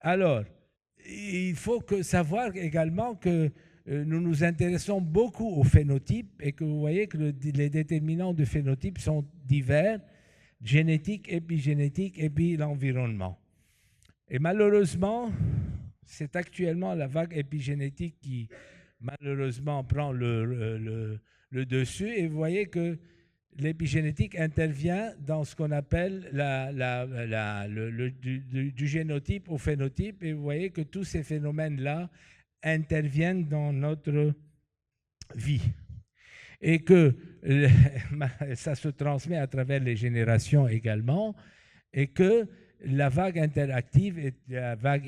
Alors, il faut savoir également que nous nous intéressons beaucoup au phénotype et que vous voyez que les déterminants de phénotype sont divers, génétique, épigénétique et puis l'environnement. Et malheureusement, c'est actuellement la vague épigénétique qui malheureusement prend le dessus et vous voyez que l'épigénétique intervient dans ce qu'on appelle du génotype au phénotype et vous voyez que tous ces phénomènes-là interviennent dans notre vie et que ça se transmet à travers les générations également et que la vague interactive et la vague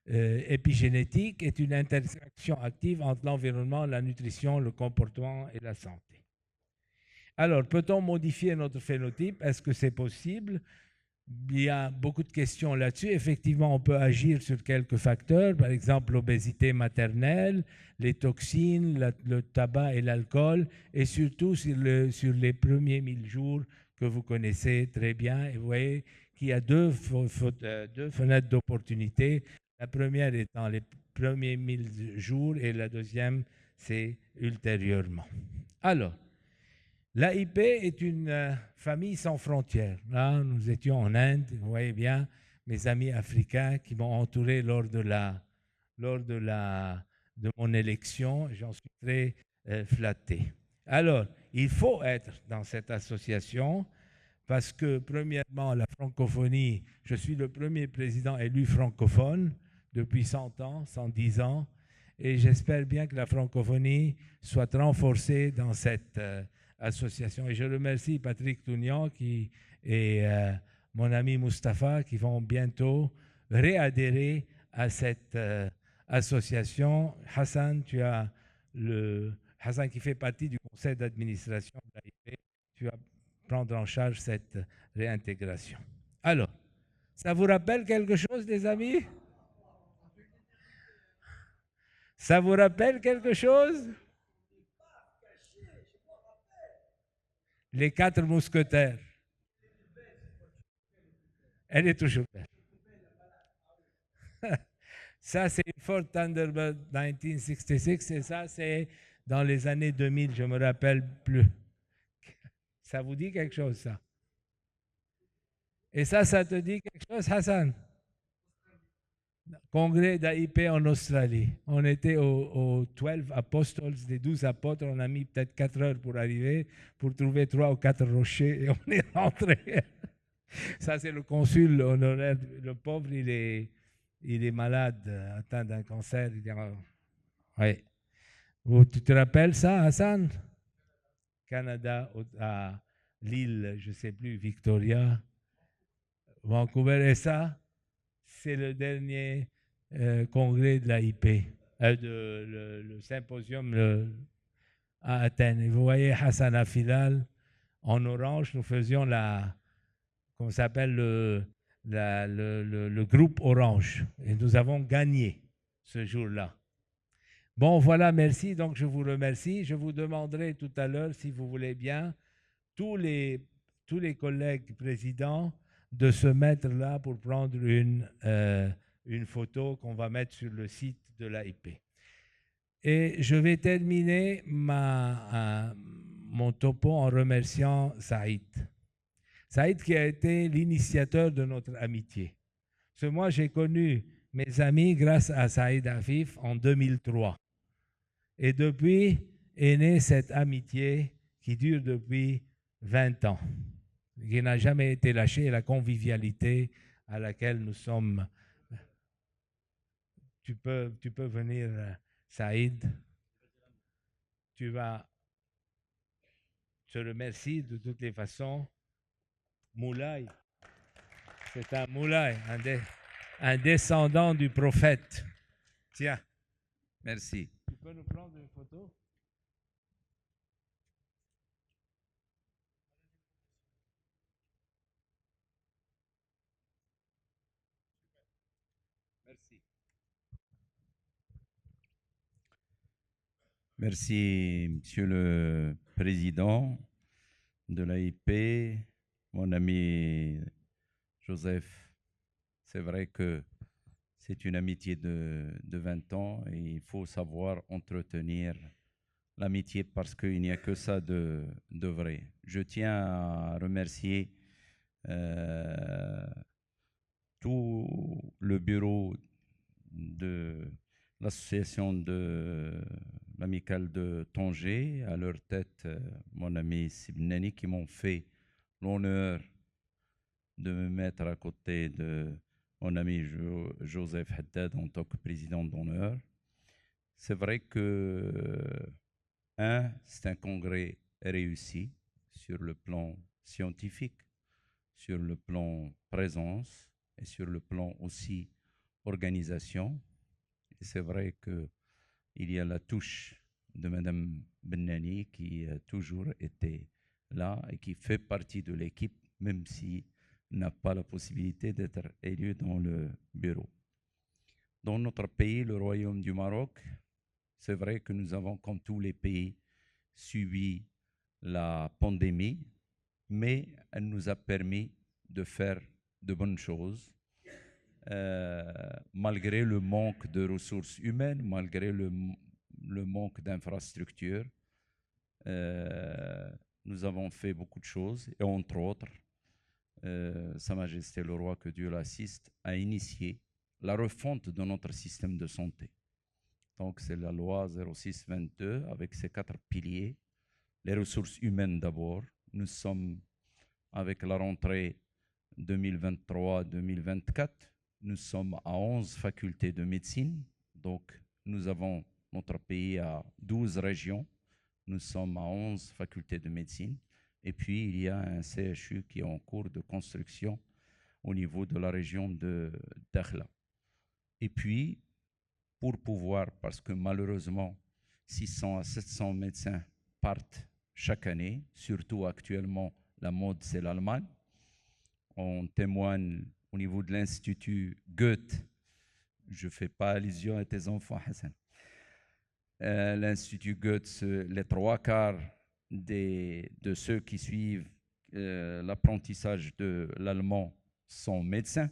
épigénétique est une interaction active entre l'environnement, la nutrition, le comportement et la santé. Alors, peut-on modifier notre phénotype? Est-ce que c'est possible? Il y a beaucoup de questions là-dessus. Effectivement, on peut agir sur quelques facteurs, par exemple l'obésité maternelle, les toxines, le tabac et l'alcool, et surtout sur les premiers 1000 jours que vous connaissez très bien. Et vous voyez qu'il y a deux fenêtres d'opportunité. La première étant les premiers 1000 jours et la deuxième, c'est ultérieurement. Alors, l'AIP est une famille sans frontières. Là, nous étions en Inde, vous voyez bien mes amis africains qui m'ont entouré lors de mon élection. J'en suis très flatté. Alors, il faut être dans cette association parce que, premièrement, la francophonie, je suis le premier président élu francophone depuis 100 ans, 110 ans, et j'espère bien que la francophonie soit renforcée dans cette association. Et je remercie Patrick Tougnan et mon ami Mustapha qui vont bientôt réadhérer à cette association. Hassan, Hassan qui fait partie du conseil d'administration de l'AIP, tu vas prendre en charge cette réintégration. Alors, ça vous rappelle quelque chose, les amis? Ça vous rappelle quelque chose? Les 4 mousquetaires. Elle est toujours belle. Ça, c'est une Ford Thunderbird 1966 et ça, c'est dans les années 2000, je ne me rappelle plus. Ça vous dit quelque chose, ça? Et ça te dit quelque chose, Hassan? Congrès d'AIP en Australie. On était aux 12 Apostles, des 12 apôtres. On a mis peut-être 4 heures pour arriver, pour trouver 3 ou 4 rochers et on est rentré. Ça, c'est le consul honoraire. Le pauvre, il est malade, atteint d'un cancer. Oui. Tu te rappelles ça, Hassan? Canada, à l'île, je ne sais plus, Victoria, Vancouver. Et ça, c'est le dernier congrès de l'AIP, le symposium à Athènes. Et vous voyez Hassan Afilal en orange, nous faisions comment s'appelle, le groupe orange. Et nous avons gagné ce jour-là. Bon, voilà, merci. Donc, je vous remercie. Je vous demanderai tout à l'heure, si vous voulez bien, tous les collègues présidents de se mettre là pour prendre une photo qu'on va mettre sur le site de l'AIP. Et je vais terminer mon topo en remerciant Saïd. Saïd qui a été l'initiateur de notre amitié. Parce que moi, j'ai connu mes amis grâce à Saïd Afif en 2003. Et depuis est née cette amitié qui dure depuis 20 ans, qui n'a jamais été lâchée, la convivialité à laquelle nous sommes. Tu peux venir, Saïd. Tu vas. Je te remercie de toutes les façons. Moulay, c'est un Moulay, un descendant du prophète. Tiens, merci. Tu peux nous prendre une photo? Merci. Merci, Monsieur le Président de l'AIP, mon ami Joseph. C'est vrai que C'est une amitié de 20 ans et il faut savoir entretenir l'amitié parce qu'il n'y a que ça de vrai. Je tiens à remercier tout le bureau de l'association de l'amicale de Tanger, à leur tête mon ami Sibnani, qui m'ont fait l'honneur de me mettre à côté de mon ami Joseph Haddad en tant que président d'honneur. C'est vrai que, c'est un congrès réussi sur le plan scientifique, sur le plan présence et sur le plan aussi organisation. Et c'est vrai qu'il y a la touche de Madame Bennani qui a toujours été là et qui fait partie de l'équipe, même si n'a pas la possibilité d'être élu dans le bureau. Dans notre pays, le Royaume du Maroc, c'est vrai que nous avons, comme tous les pays, subi la pandémie, mais elle nous a permis de faire de bonnes choses, malgré le manque de ressources humaines, malgré le manque d'infrastructures. Nous avons fait beaucoup de choses, et entre autres, Sa Majesté le Roi, que Dieu l'assiste, a initié la refonte de notre système de santé. Donc c'est la loi 06-22 avec ses 4 piliers. Les ressources humaines d'abord. Nous sommes avec la rentrée 2023-2024. Nous sommes à 11 facultés de médecine. Donc nous avons notre pays à 12 régions. Nous sommes à 11 facultés de médecine. Et puis, il y a un CHU qui est en cours de construction au niveau de la région de Dakhla. Et puis, pour pouvoir, parce que malheureusement, 600 à 700 médecins partent chaque année, surtout actuellement, la mode, c'est l'Allemagne. On témoigne au niveau de l'Institut Goethe. Je ne fais pas allusion à tes enfants, Hassan. L'Institut Goethe, les 3/4 de ceux qui suivent l'apprentissage de l'allemand sont médecins.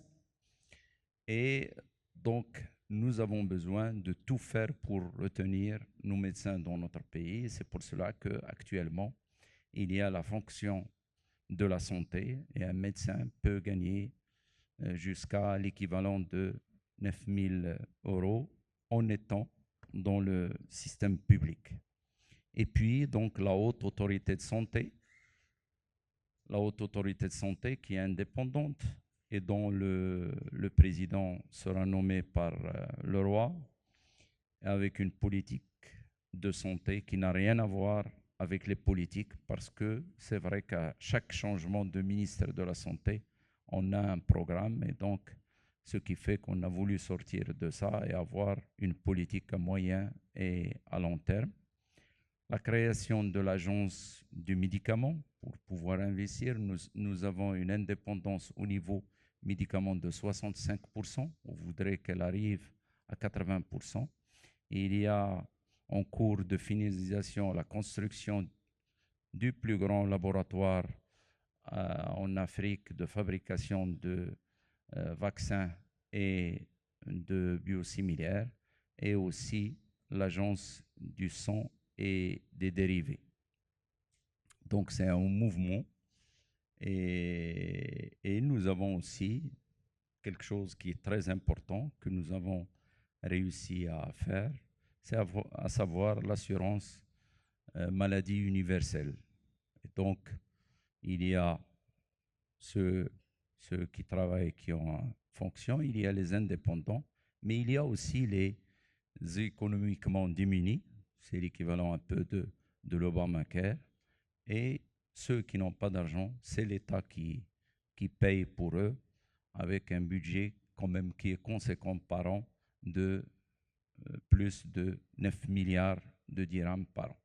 Et donc, nous avons besoin de tout faire pour retenir nos médecins dans notre pays. C'est pour cela qu'actuellement, il y a la fonction de la santé et un médecin peut gagner jusqu'à l'équivalent de 9 000 € en étant dans le système public. Et puis, donc, la haute autorité de santé qui est indépendante et dont le président sera nommé par le roi, avec une politique de santé qui n'a rien à voir avec les politiques, parce que c'est vrai qu'à chaque changement de ministre de la Santé, on a un programme, et donc ce qui fait qu'on a voulu sortir de ça et avoir une politique à moyen et à long terme. La création de l'agence du médicament pour pouvoir investir. Nous avons une indépendance au niveau médicament de 65%. On voudrait qu'elle arrive à 80%. Et il y a en cours de finalisation la construction du plus grand laboratoire en Afrique de fabrication de vaccins et de biosimilaires, et aussi l'agence du sang et des dérivés. Donc c'est un mouvement, et nous avons aussi quelque chose qui est très important que nous avons réussi à faire, c'est à savoir l'assurance maladie universelle. Et donc il y a ceux qui travaillent, qui ont en fonction, il y a les indépendants, mais il y a aussi les économiquement démunis, c'est l'équivalent un peu de l'Obamacare, et ceux qui n'ont pas d'argent, c'est l'État qui paye pour eux, avec un budget quand même qui est conséquent par an de plus de 9 milliards de dirhams par an.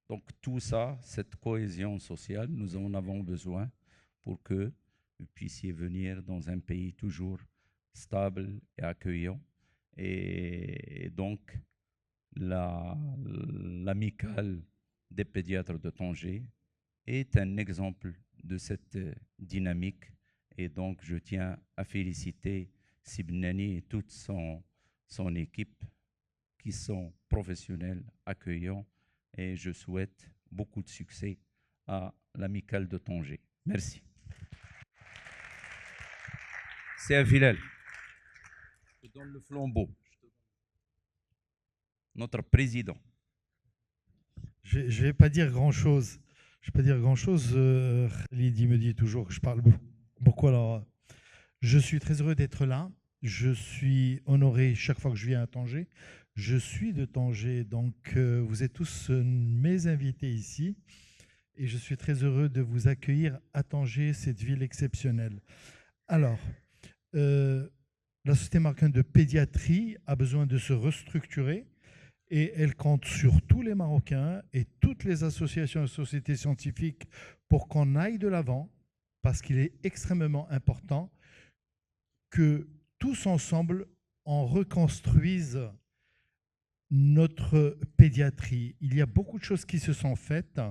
Donc tout ça, cette cohésion sociale, nous en avons besoin pour que vous puissiez venir dans un pays toujours stable et accueillant. Et donc, l'amicale des pédiatres de Tanger est un exemple de cette dynamique. Et donc, je tiens à féliciter Sibnani et toute son équipe qui sont professionnels, accueillants, et je souhaite beaucoup de succès à l'Amicale de Tanger. Merci. C'est à Villal. Je te donne le flambeau. Notre président. Je ne vais pas dire grand-chose. Je vais pas dire grand-chose. Lydie me dit toujours que je parle beaucoup. Alors, je suis très heureux d'être là. Je suis honoré chaque fois que je viens à Tanger. Je suis de Tanger, donc vous êtes tous mes invités ici. Et je suis très heureux de vous accueillir à Tanger, cette ville exceptionnelle. Alors, la Société marocaine de pédiatrie a besoin de se restructurer et elle compte sur tous les Marocains et toutes les associations et sociétés scientifiques pour qu'on aille de l'avant, parce qu'il est extrêmement important que tous ensemble, on reconstruise notre pédiatrie. Il y a beaucoup de choses qui se sont faites.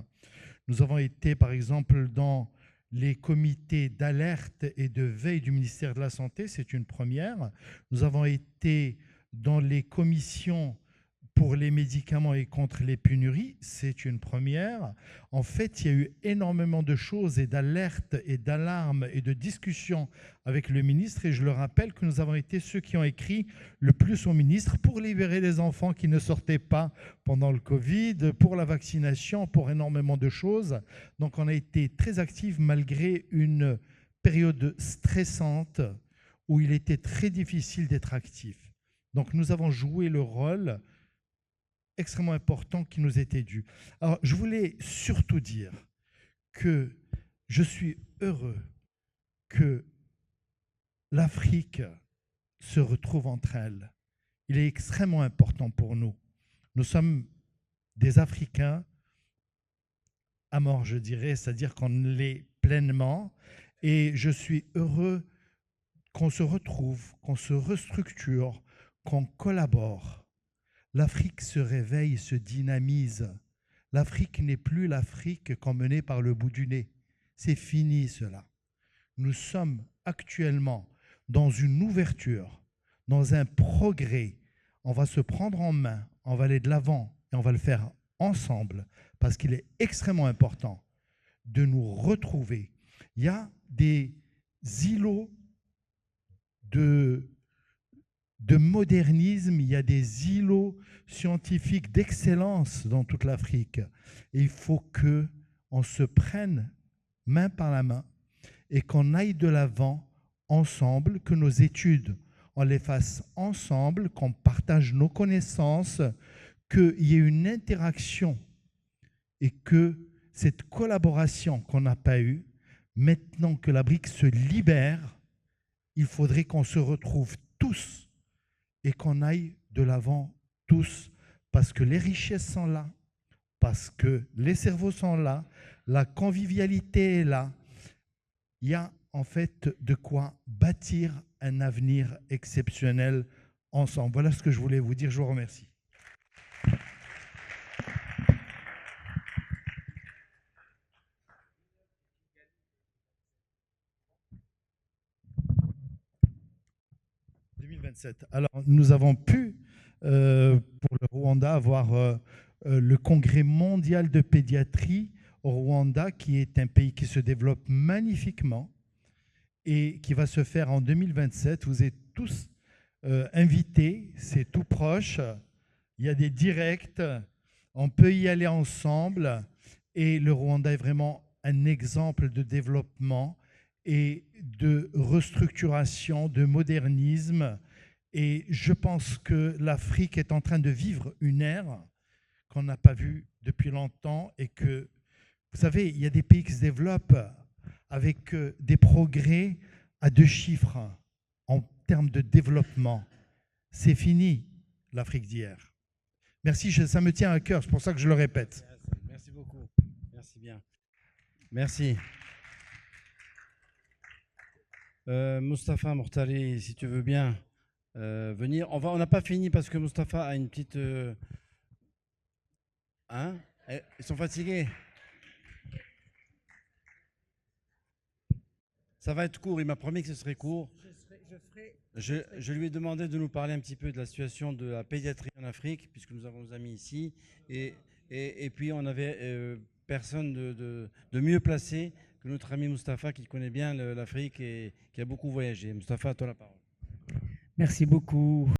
Nous avons été, par exemple, dans les comités d'alerte et de veille du ministère de la Santé, c'est une première. Nous avons été dans les commissions pour les médicaments et contre les pénuries, c'est une première. En fait, il y a eu énormément de choses et d'alertes et d'alarmes et de discussions avec le ministre. Et je le rappelle que nous avons été ceux qui ont écrit le plus au ministre pour libérer les enfants qui ne sortaient pas pendant le Covid, pour la vaccination, pour énormément de choses. Donc, on a été très actifs malgré une période stressante où il était très difficile d'être actif. Donc, nous avons joué le rôle extrêmement important qui nous était dû. Alors, je voulais surtout dire que je suis heureux que l'Afrique se retrouve entre elles. Il est extrêmement important pour nous. Nous sommes des Africains à mort, je dirais, c'est-à-dire qu'on l'est pleinement. Et je suis heureux qu'on se retrouve, qu'on se restructure, qu'on collabore. L'Afrique se réveille, se dynamise. L'Afrique n'est plus l'Afrique qu'emmenée par le bout du nez. C'est fini cela. Nous sommes actuellement dans une ouverture, dans un progrès. On va se prendre en main, on va aller de l'avant et on va le faire ensemble parce qu'il est extrêmement important de nous retrouver. Il y a des îlots de modernisme, il y a des îlots scientifiques d'excellence dans toute l'Afrique. Et il faut qu'on se prenne main par la main et qu'on aille de l'avant ensemble, que nos études, on les fasse ensemble, qu'on partage nos connaissances, qu'il y ait une interaction et que cette collaboration qu'on n'a pas eue, maintenant que la brique se libère, il faudrait qu'on se retrouve tous et qu'on aille de l'avant tous, parce que les richesses sont là, parce que les cerveaux sont là, la convivialité est là. Il y a en fait de quoi bâtir un avenir exceptionnel ensemble. Voilà ce que je voulais vous dire. Je vous remercie. Alors, nous avons pu, pour le Rwanda, avoir le congrès mondial de pédiatrie au Rwanda, qui est un pays qui se développe magnifiquement et qui va se faire en 2027. Vous êtes tous invités, c'est tout proche. Il y a des directs, on peut y aller ensemble. Et le Rwanda est vraiment un exemple de développement et de restructuration, de modernisme. Et je pense que l'Afrique est en train de vivre une ère qu'on n'a pas vue depuis longtemps et que, vous savez, il y a des pays qui se développent avec des progrès à 2 chiffres en termes de développement. C'est fini, l'Afrique d'hier. Merci, ça me tient à cœur, c'est pour ça que je le répète. Merci beaucoup. Merci bien. Merci. Mustapha Mortali, si tu veux bien venir. On n'a pas fini parce que Mustapha a une petite... Hein? Ils sont fatigués. Ça va être court, il m'a promis que ce serait court. Je ferai Je lui ai demandé de nous parler un petit peu de la situation de la pédiatrie en Afrique, puisque nous avons nos amis ici. Et puis, on avait personne de mieux placé que notre ami Mustapha, qui connaît bien l'Afrique et qui a beaucoup voyagé. Mustapha, à toi la parole. Merci beaucoup.